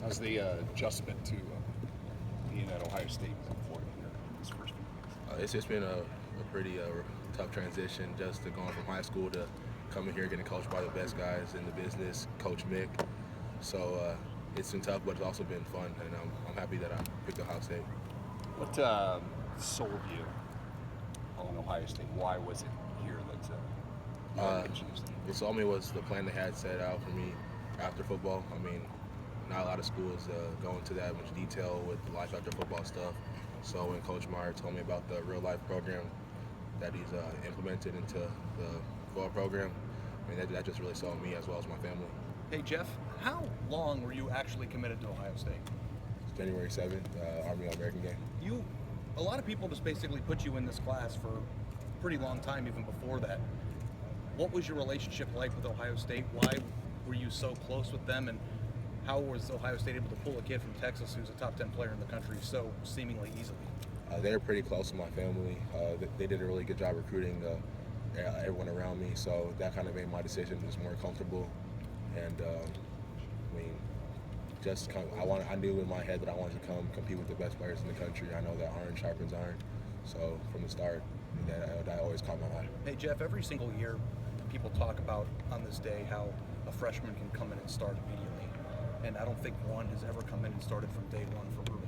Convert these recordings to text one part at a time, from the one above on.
How's the adjustment to being at Ohio State before here this first few weeks? It's been a pretty tough transition just to going from high school to coming here getting coached by the best guys in the business, Coach Mick. So it's been tough, but it's also been fun, and I'm happy that I picked Ohio State. What sold you on Ohio State? Why was it here that What sold me was the plan they had set out for me after football. I mean, not a lot of schools go into that much detail with the life after football stuff. So when Coach Meyer told me about the real life program that he's implemented into the football program, I mean, that just really sold me as well as my family. Hey Jeff, how long were you actually committed to Ohio State? January 7th, Army All-American game. A lot of people just basically put you in this class for a pretty long time, even before that. What was your relationship like with Ohio State? Why were you so close with them, and how was Ohio State able to pull a kid from Texas who's a top 10 player in the country so seemingly easily? They were pretty close to my family. They did a really good job recruiting everyone around me, so that kind of made my decision just more comfortable. And I mean, just kind of, I knew in my head that I wanted to come compete with the best players in the country. I know that iron sharpens iron, so from the start, that always caught my eye. Hey Jeff, every single year people talk about on this day how a freshman can come in and start immediately, and I don't think one has ever come in and started from day one for Ruben.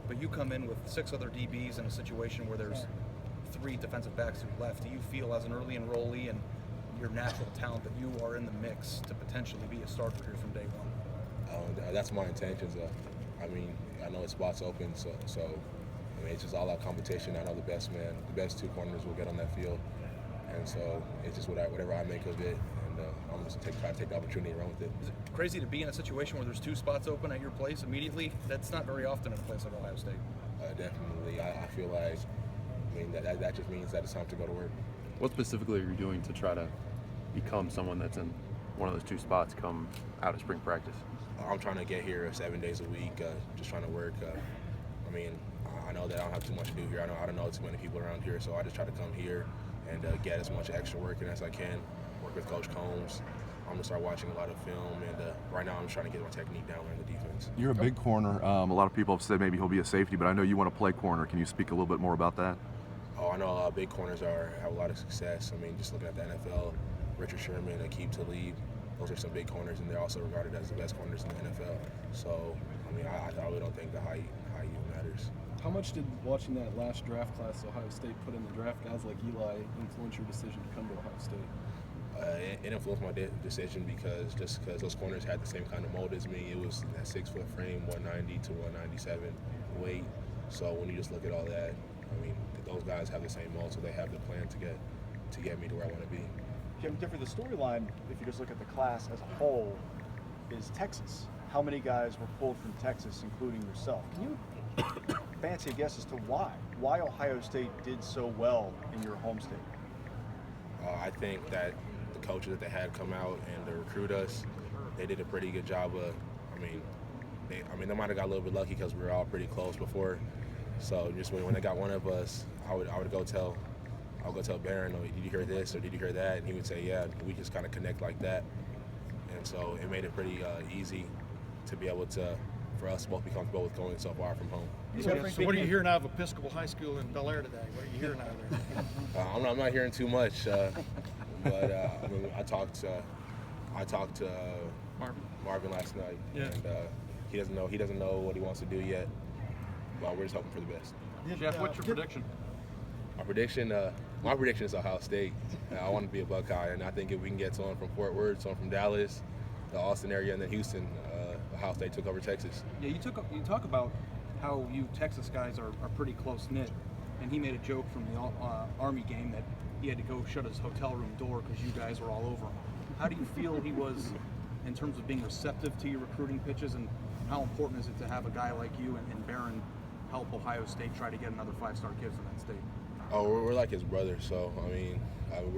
But you come in with 6 other DBs in a situation where there's 3 defensive backs who left. Do you feel as an early enrollee and your natural talent that you are in the mix to potentially be a starter here from day one? That's my intentions. I mean, I know it's spots open, so I mean, it's just all out competition. I know the best 2 corners will get on that field, and so it's just whatever I make of it, and I'm just try to take the opportunity and run with it. Is it crazy to be in a situation where there's 2 spots open at your place immediately? That's not very often in a place like Ohio State. Definitely, I feel like, I mean, that just means that it's time to go to work. What specifically are you doing to try to become someone that's in one of those 2 spots come out of spring practice? I'm trying to get here 7 days a week, just trying to work. I mean, I know that I don't have too much to do here. I don't know too many people around here, so I just try to come here and get as much extra work in as I can, work with Coach Combs. I'm going to start watching a lot of film, and right now I'm just trying to get my technique down in the defense. You're a big corner. A lot of people have said maybe he'll be a safety, but I know you want to play corner. Can you speak a little bit more about that? Oh, I know big corners have a lot of success. I mean, just looking at the NFL, Richard Sherman, Aqib Talib, those are some big corners, and they're also regarded as the best corners in the NFL. So, I mean, I really don't think the height matters. How much did watching that last draft class Ohio State put in the draft guys like Eli influence your decision to come to Ohio State? It influenced my decision because those corners had the same kind of mold as me. It was that 6-foot frame, 190 to 197 weight. So when you just look at all that, I mean, those guys have the same mold, so they have the plan to get me to where I want to be. Jim, the storyline, if you just look at the class as a whole, is Texas. How many guys were pulled from Texas, including yourself? Can you fancy a guess as to why Ohio State did so well in your home state? I think that the coaches that they had come out and to recruit us, they did a pretty good job of. They might have got a little bit lucky because we were all pretty close before. So just when they got one of us, I would go tell Barron, oh, did you hear this or did you hear that? And he would say, yeah. We just kind of connect like that, and so it made it pretty easy to be able for us to both be comfortable with going so far from home. So what are you hearing out of Episcopal High School in Bel Air today? What are you hearing out of there? I'm not hearing too much, but I mean, I talked to Marvin last night, yeah. And he doesn't know what he wants to do yet. But we're just hoping for the best. Jeff, what's your prediction? My prediction is Ohio State. I want to be a Buckeye, and I think if we can get someone from Fort Worth, someone from Dallas, the Austin area, and then Houston, Ohio State took over Texas. Yeah, you talk about how you Texas guys are pretty close-knit, and he made a joke from the Army game that he had to go shut his hotel room door because you guys were all over him. How do you feel he was in terms of being receptive to your recruiting pitches, and how important is it to have a guy like you and Barron help Ohio State try to get another 5-star kid from that state? Oh, we're like his brother, so I mean,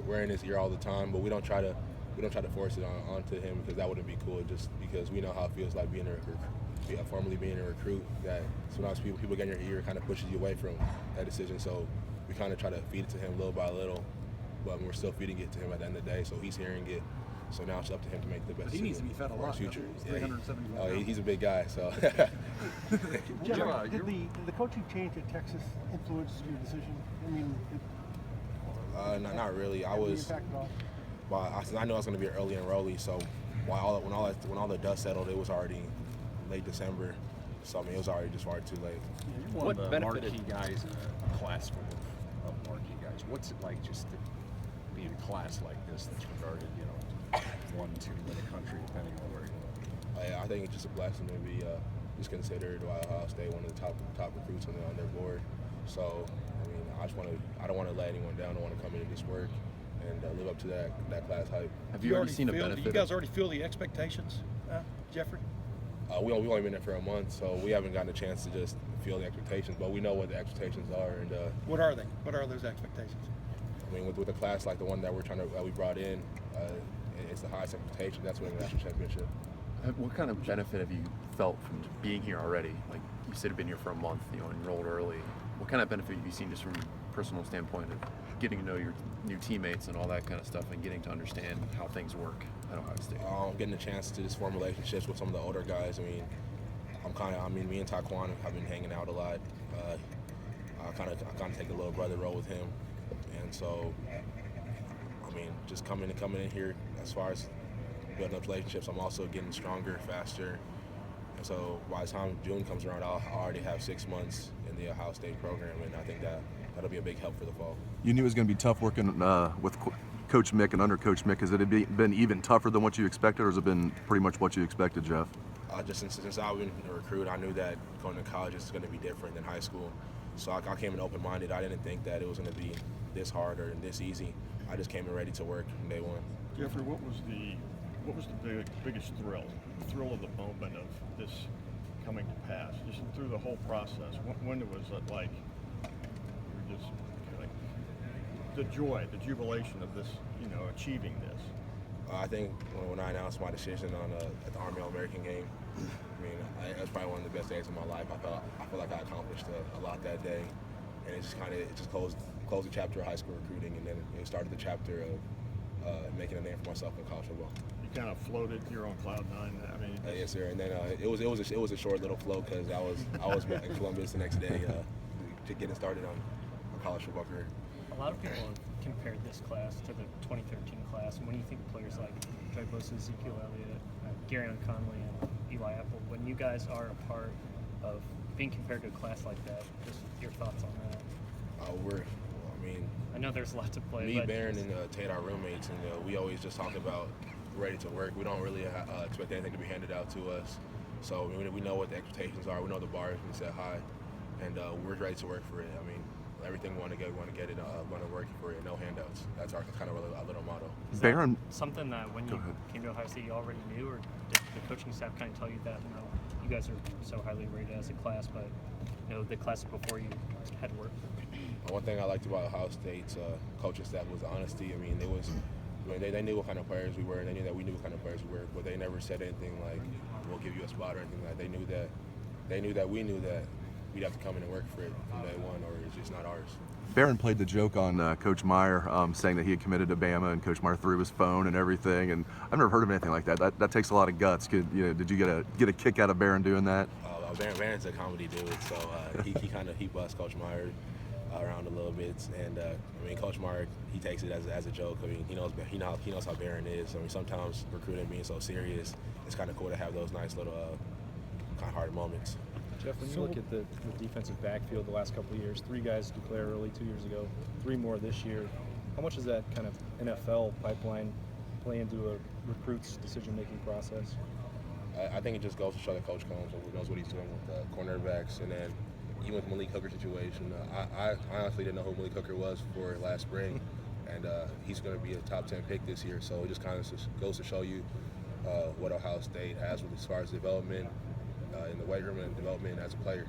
we're in his ear all the time, but we don't try to force it onto him because that wouldn't be cool. Just because we know how it feels like formerly being a recruit. That sometimes people get in your ear kind of pushes you away from that decision. So we kind of try to feed it to him little by little, but we're still feeding it to him at the end of the day. So he's hearing it. So now it's up to him to make the best But he needs to decision be fed a for lot. his future. He's Yeah, 375 oh, pounds. he's a big guy, so. Jeff, did the coaching change at Texas influence your decision? I mean, Not really. I had any was, impact at all? well, I knew I was going to be an early enrollee, so when all the dust settled, it was already late December. So I mean, it was already just far too late. You're one What of the benefited- marquee guys in a class full of marquee guys. What's it like just to be in a class like this that's regarded, 1, 2 in the country, depending on where you are? I think it's just a blessing to be just considered by Ohio State one of the top recruits on their board. So I mean, I don't want to let anyone down. I want to come in and just work and live up to that class hype. Have you already seen a Do benefit? you guys already feel the expectations, Jeffrey? We've only been there for a month, so we haven't gotten a chance to just feel the expectations, but we know what the expectations are. And What are they? What are those expectations? I mean, with a class like the one that we brought in, it's the highest expectation. That's winning the national championship. What kind of benefit have you felt from being here already? Like you said, you've been here for a month, enrolled early. What kind of benefit have you seen just from a personal standpoint of getting to know your new teammates and all that kind of stuff and getting to understand how things work at Ohio State? Getting a chance to just form relationships with some of the older guys. I mean, me and Taquan have been hanging out a lot. I kind of take a little brother role with him, and so I mean, just coming in here as far as building up relationships, I'm also getting stronger, faster. And so by the time June comes around, I'll already have 6 months in the Ohio State program, and I think that'll be a big help for the fall. You knew it was going to be tough working with Coach Mick and under Coach Mick. Has it been even tougher than what you expected, or has it been pretty much what you expected, Jeff? Just since I've been a recruit, I knew that going to college is going to be different than high school. So I came in open-minded. I didn't think that it was going to be this hard or this easy. I just came in ready to work from day one. Jeffrey, what was the biggest thrill? The thrill of the moment of this coming to pass, just through the whole process. When was it like you're just like the joy, the jubilation of this, achieving this? I think when I announced my decision at the Army All-American game, I mean, it was probably one of the best days of my life. I feel like I accomplished a lot that day, and it just closed the chapter of high school recruiting, and then it started the chapter of making a name for myself in college football. You kind of floated. You're on cloud nine. I mean, yes, sir. And then it was a short little float because I was back in Columbus the next day to getting started on a college football career. A lot of people have compared this class to the 2013 class. And when you think of players like Joey Bosa, Ezekiel Elliott, Garyon Conley, and Eli Apple, when you guys are a part of being compared to a class like that, just your thoughts on that? I know there's a lot to play. Me, but Barron, and Tate are roommates, and we always just talk about ready to work. We don't really expect anything to be handed out to us. So we know what the expectations are. We know the bar has been set high, and we're ready to work for it. I mean, everything we want to get it. Want to work for it. No handouts. That's our kind of a little motto. Is Barron, that something that when you came to Ohio State you already knew, or did the coaching staff kind of tell you that? You guys are so highly rated as a class, but the classes before you had work. One thing I liked about Ohio State's coaching staff was the honesty. I mean, they knew what kind of players we were, and they knew that we knew what kind of players we were. But they never said anything like, "We'll give you a spot" or anything like that. They knew that we knew that we'd have to come in and work for it from day one, or it's just not ours. Barron played the joke on Coach Meyer, saying that he had committed to Bama, and Coach Meyer threw his phone and everything. And I've never heard of anything like that. That takes a lot of guts. Did you get a kick out of Barron doing that? Barron's a comedy dude, so he busts Coach Meyer around a little bit, and I mean, Coach Meyer, he takes it as a joke. I mean, he knows how Barron is. I mean, sometimes recruiting being so serious, it's kind of cool to have those nice little kind of hard moments. Jeff, when you look at the defensive backfield the last couple of years, 3 guys declared early 2 years ago, 3 more this year. How much does that kind of NFL pipeline play into a recruit's decision-making process? I think it just goes to show that Coach Combs knows what he's doing with cornerbacks, and then even with Malik Hooker's situation, I honestly didn't know who Malik Hooker was for last spring, and he's going to be a top 10 pick this year. So it just kind of goes to show you what Ohio State has as far as development in the weight room and development as a player.